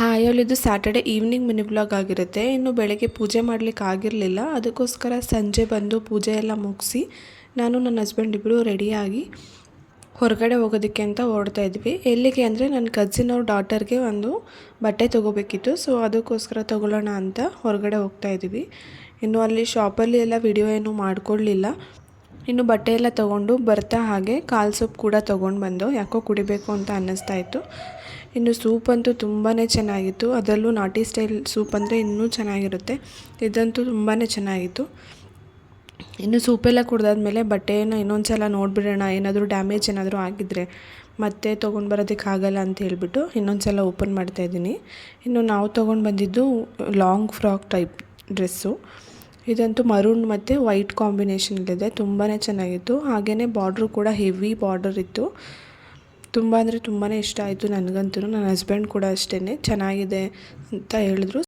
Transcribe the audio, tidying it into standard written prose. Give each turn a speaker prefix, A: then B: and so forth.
A: Hi ಇದು Saturday evening mini blog ಆಗಿರುತ್ತೆ. ಇನ್ನು ಬೆಳಗ್ಗೆ ಪೂಜೆ ಮಾಡಲಿಕ್ಕೆ ಆಗಿರಲಿಲ್ಲ, ಅದಕ್ಕೋಸ್ಕರ ಸಂಜೆ ಬಂದು ಪೂಜೆ ಎಲ್ಲ ಮುಗಿಸಿ ನಾನು ನನ್ನ ಹಸ್ಬೆಂಡ್ ಇಬ್ಬರು ರೆಡಿಯಾಗಿ ಹೊರಗಡೆ ಹೋಗೋದಕ್ಕೆ ಅಂತ ಹೊರಡ್ತಾ ಇದ್ವಿ. ಎಲ್ಲಿಗೆ ಅಂದರೆ ನನ್ನ ಕಸಿನ್ ಅವ್ರ ಡಾಟರ್ಗೆ ಒಂದು ಬಟ್ಟೆ ತೊಗೋಬೇಕಿತ್ತು. ಸೊ ಅದಕ್ಕೋಸ್ಕರ ತೊಗೊಳ್ಳೋಣ ಅಂತ ಹೊರಗಡೆ ಹೋಗ್ತಾ ಇದ್ವಿ. ಇನ್ನು ಅಲ್ಲಿ ಶಾಪಲ್ಲಿ ಎಲ್ಲ ವಿಡಿಯೋ ಏನೂ ಮಾಡ್ಕೊಳ್ಳಿಲ್ಲ. ಇನ್ನು ಬಟ್ಟೆ ಎಲ್ಲ ತೊಗೊಂಡು ಬರ್ತಾ ಹಾಗೆ ಕಾಲು ಸೊಪ್ಪು ಕೂಡ ತೊಗೊಂಡು ಬಂದು ಯಾಕೋ ಕುಡಿಬೇಕು ಅಂತ ಅನ್ನಿಸ್ತಾ ಇತ್ತು. ಇನ್ನು ಸೂಪ್ ಅಂತೂ ತುಂಬಾ ಚೆನ್ನಾಗಿತ್ತು, ಅದರಲ್ಲೂ ನಾಟಿ ಸ್ಟೈಲ್ ಸೂಪ್ ಅಂದರೆ ಇನ್ನೂ ಚೆನ್ನಾಗಿರುತ್ತೆ. ಇದಂತೂ ತುಂಬಾ ಚೆನ್ನಾಗಿತ್ತು. ಇನ್ನು ಸೂಪೆಲ್ಲ ಕುಡ್ದಾದ್ಮೇಲೆ ಬಟ್ಟೆಯನ್ನು ಇನ್ನೊಂದು ಸಲ ನೋಡಿಬಿಡೋಣ, ಏನಾದರೂ ಡ್ಯಾಮೇಜ್ ಏನಾದರೂ ಆಗಿದ್ದರೆ ಮತ್ತೆ ತೊಗೊಂಡು ಬರೋದಕ್ಕೆ ಆಗಲ್ಲ ಅಂತ ಹೇಳ್ಬಿಟ್ಟು ಇನ್ನೊಂದು ಸಲ ಓಪನ್ ಮಾಡ್ತಾಯಿದ್ದೀನಿ. ಇನ್ನು ನಾವು ತೊಗೊಂಡು ಬಂದಿದ್ದು ಲಾಂಗ್ ಫ್ರಾಕ್ ಟೈಪ್ ಡ್ರೆಸ್ಸು. ಇದಂತೂ ಮರೂನ್ ಮತ್ತು ವೈಟ್ ಕಾಂಬಿನೇಷನಲ್ಲಿದೆ, ತುಂಬಾ ಚೆನ್ನಾಗಿತ್ತು. ಹಾಗೆಯೇ ಬಾರ್ಡ್ರು ಕೂಡ ಹೆವಿ ಬಾರ್ಡರ್ ಇತ್ತು. ತುಂಬ ಅಂದರೆ ತುಂಬಾ ಇಷ್ಟ ಆಯಿತು ನನಗಂತೂ. ನನ್ನ ಹಸ್ಬೆಂಡ್ ಕೂಡ ಅಷ್ಟೇ ಚೆನ್ನಾಗಿದೆ ಅಂತ ಹೇಳಿದ್ರು.